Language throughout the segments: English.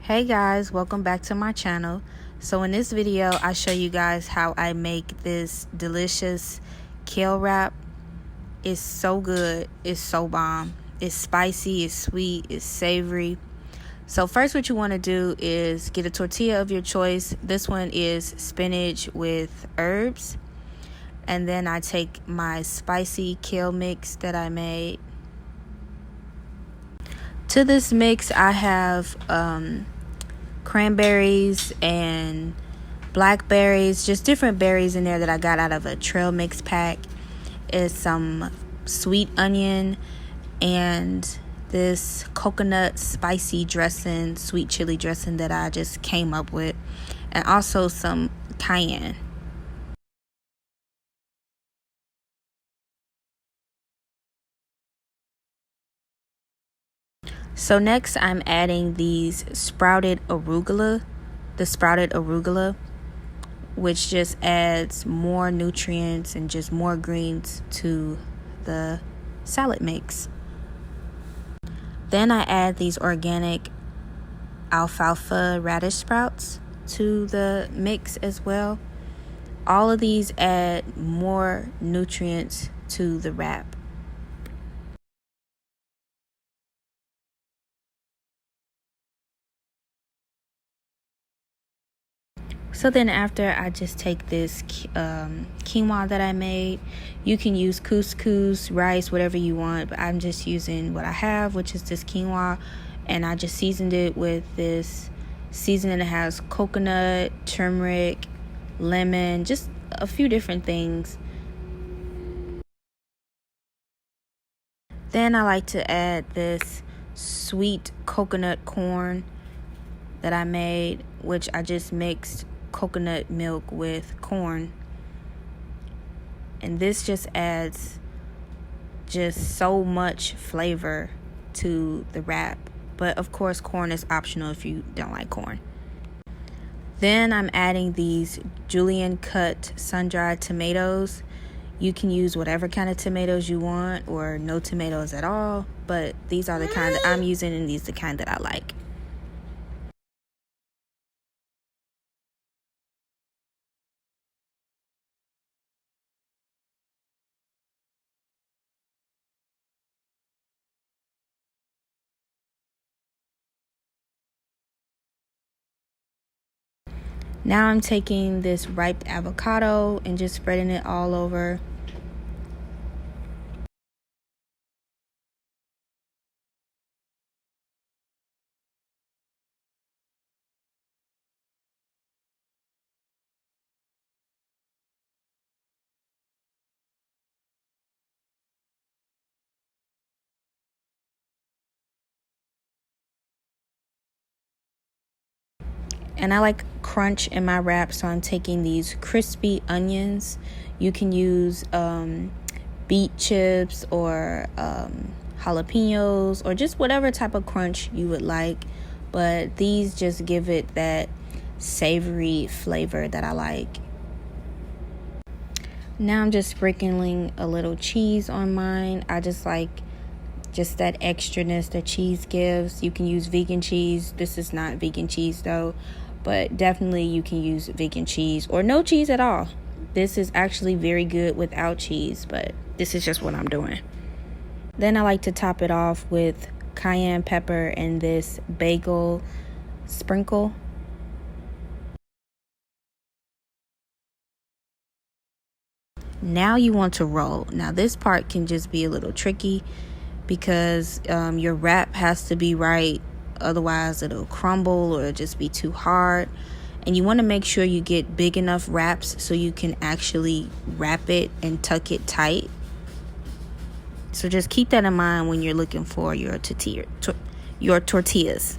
Hey guys, welcome back to my channel. So in this video I show you guys how I make this delicious kale wrap. It's so good, it's so bomb, it's spicy, it's sweet, it's savory. So first what you want to do is get a tortilla of your choice. This one is spinach with herbs, and then I take my spicy kale mix that I made. To this mix I have cranberries and blackberries, just different berries in there that I got out of a trail mix pack. Is some sweet onion and this coconut spicy dressing, sweet chili dressing that I just came up with, and also some cayenne. So next I'm adding these sprouted arugula, which just adds more nutrients and just more greens to the salad mix. Then I add these organic alfalfa radish sprouts to the mix as well. All of these add more nutrients to the wrap. So then after, I just take this quinoa that I made. You can use couscous, rice, whatever you want, but I'm just using what I have, which is this quinoa, and I just seasoned it with this seasoning that has coconut, turmeric, lemon, just a few different things. Then I like to add this sweet coconut corn that I made, which I just mixed coconut milk with corn, and this just adds just so much flavor to the wrap. But of course corn is optional if you don't like corn. Then I'm adding these julienne cut sun-dried tomatoes. You can use whatever kind of tomatoes you want or no tomatoes at all, but these are the kind that I'm using, and these are the kind that I like. Now I'm taking this ripe avocado and just spreading it all over. And I like crunch in my wrap, so I'm taking these crispy onions. You can use beet chips or jalapenos or just whatever type of crunch you would like, but these just give it that savory flavor that I like. Now I'm just sprinkling a little cheese on mine. I just like just that extraness that cheese gives. You can use vegan cheese. This is not vegan cheese though, but definitely you can use vegan cheese or no cheese at all. This is actually very good without cheese, but this is just what I'm doing. Then I like to top it off with cayenne pepper and this bagel sprinkle. Now you want to roll. Now this part can just be a little tricky because your wrap has to be right, otherwise it'll crumble or it'll just be too hard. And you want to make sure you get big enough wraps so you can actually wrap it and tuck it tight. So just keep that in mind when you're looking for your your tortillas.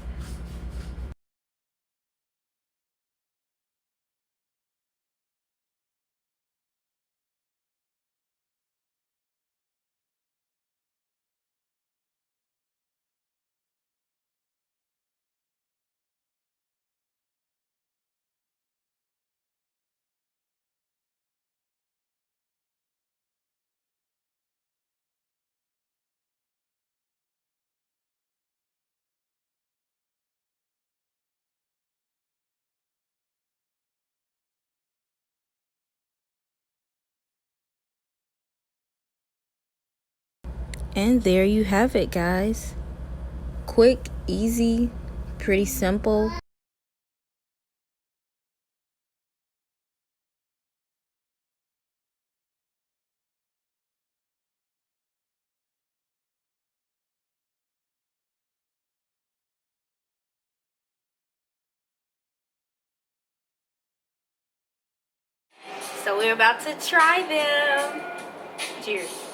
And there you have it, guys. Quick, easy, pretty simple. So we're about to try them. Cheers.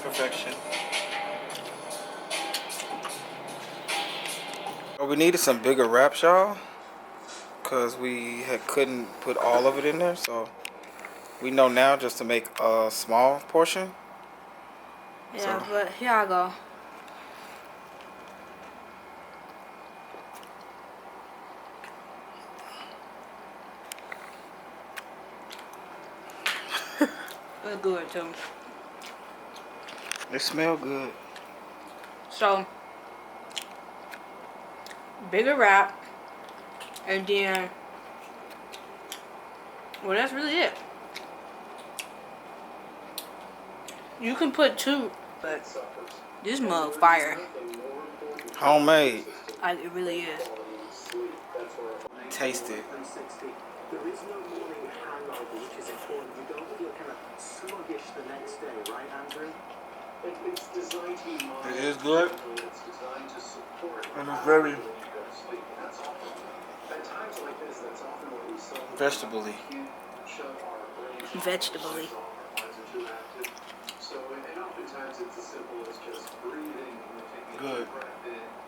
Perfection. We needed some bigger wraps, y'all, because we couldn't put all of it in there. So we know now just to make a small portion. Yeah, but here I go. It's good too. They smell good. So, bigger wrap, and then, well, that's really it. You can put two, but this mug fire. Homemade. It really is. Taste it. There is no morning hangover, which is important. You don't feel kind of sluggish the next day, right, Andrew? It's designed to be mild. It is good. It's designed to support And it's very sleep. That's often at times like this. That's often what we saw. vegetable-y. Vegetable-y. So, and oftentimes it's as simple as just breathing and taking Good. a breath in.